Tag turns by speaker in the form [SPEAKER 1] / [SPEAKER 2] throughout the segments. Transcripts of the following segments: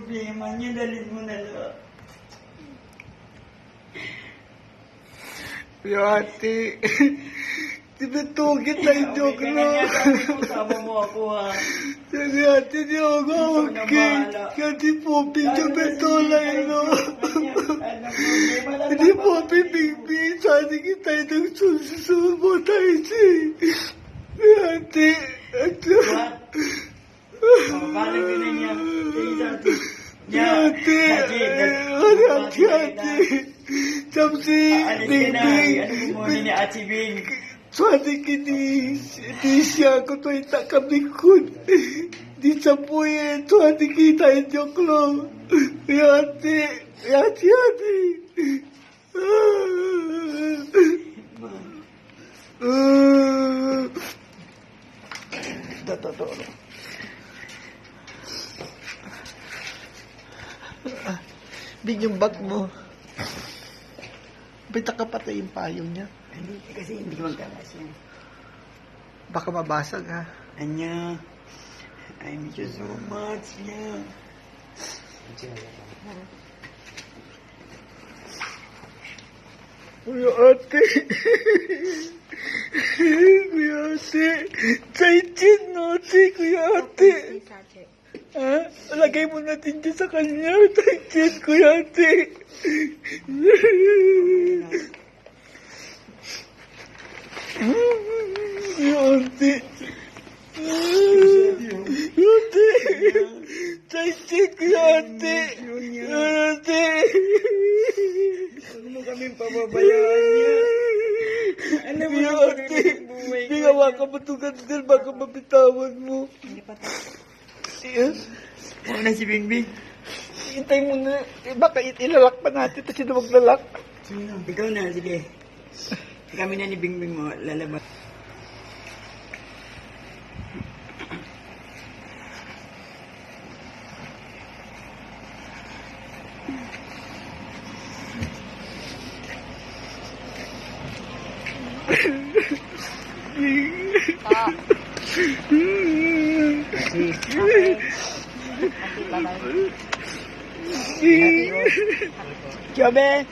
[SPEAKER 1] problema niya, dalhin mo na lang.
[SPEAKER 2] Yung ate, tinatugin na yung joke
[SPEAKER 1] Okay ka
[SPEAKER 2] na.
[SPEAKER 1] na niya, sabi ko, sama mo ako ha.
[SPEAKER 2] Sabi ate, di ako okay. Kasi Poppy, jabetola yun, no? Hindi Poppy, Big, sana kita yung susubo tayo siya. Ate, ate.
[SPEAKER 1] Paano ko na niya?
[SPEAKER 2] Ate, ate. Samsi,
[SPEAKER 1] Alis ka na. Ano mo muna ni Ate Bing?
[SPEAKER 2] Suwadi kini siya ko to itakabikun. Di sa puye, suwadi kita yung joklo. Yati. Totoo. Big yung bag mo. Bita ka patay yung payong niya.
[SPEAKER 1] Hindi, kasi hindi magkakas yan.
[SPEAKER 2] Baka mabasag ha.
[SPEAKER 1] Anya, I miss you so much, yeah.
[SPEAKER 2] Kuya ate. Kuya ate. Chaichin no, kuya ate. Ha? Lagay mo natin dyan sa kanya. Chaichin, kuya ate. Kuya ate. Ate. Chaichin, kuya ate. Ate.
[SPEAKER 1] Huwag mo kaming pababayaan niya. Alam mo
[SPEAKER 2] Kuya
[SPEAKER 1] yung
[SPEAKER 2] ate.
[SPEAKER 1] buhay
[SPEAKER 2] Hindi nga baka matugan din. Baka mabitawan mo.
[SPEAKER 1] Hindi pa tayo.
[SPEAKER 2] Yes.
[SPEAKER 1] Una si Bingbing.
[SPEAKER 2] Hintay mo na. Baka ilalak pa natin. Tapos sino maglalak?
[SPEAKER 1] Ikaw na, sige. Kami na ni Bingbing mo, lalabas. Jobe!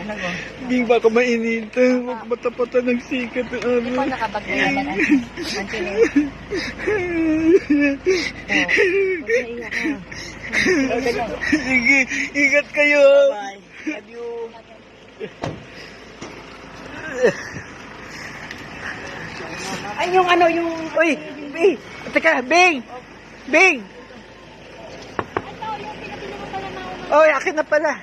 [SPEAKER 1] Ano ko?
[SPEAKER 2] Hindi baka mainitan. Mata-pata ng sikat ng
[SPEAKER 3] Hindi
[SPEAKER 2] araw.
[SPEAKER 3] pa nakapag-iyakan ang tinig.
[SPEAKER 2] Sige, ingat kayo.
[SPEAKER 1] Bye. Love you.
[SPEAKER 2] Ay, yung ano, yung... Uy, Bing! Teka, Bing! Bing! Oy, akin na pala.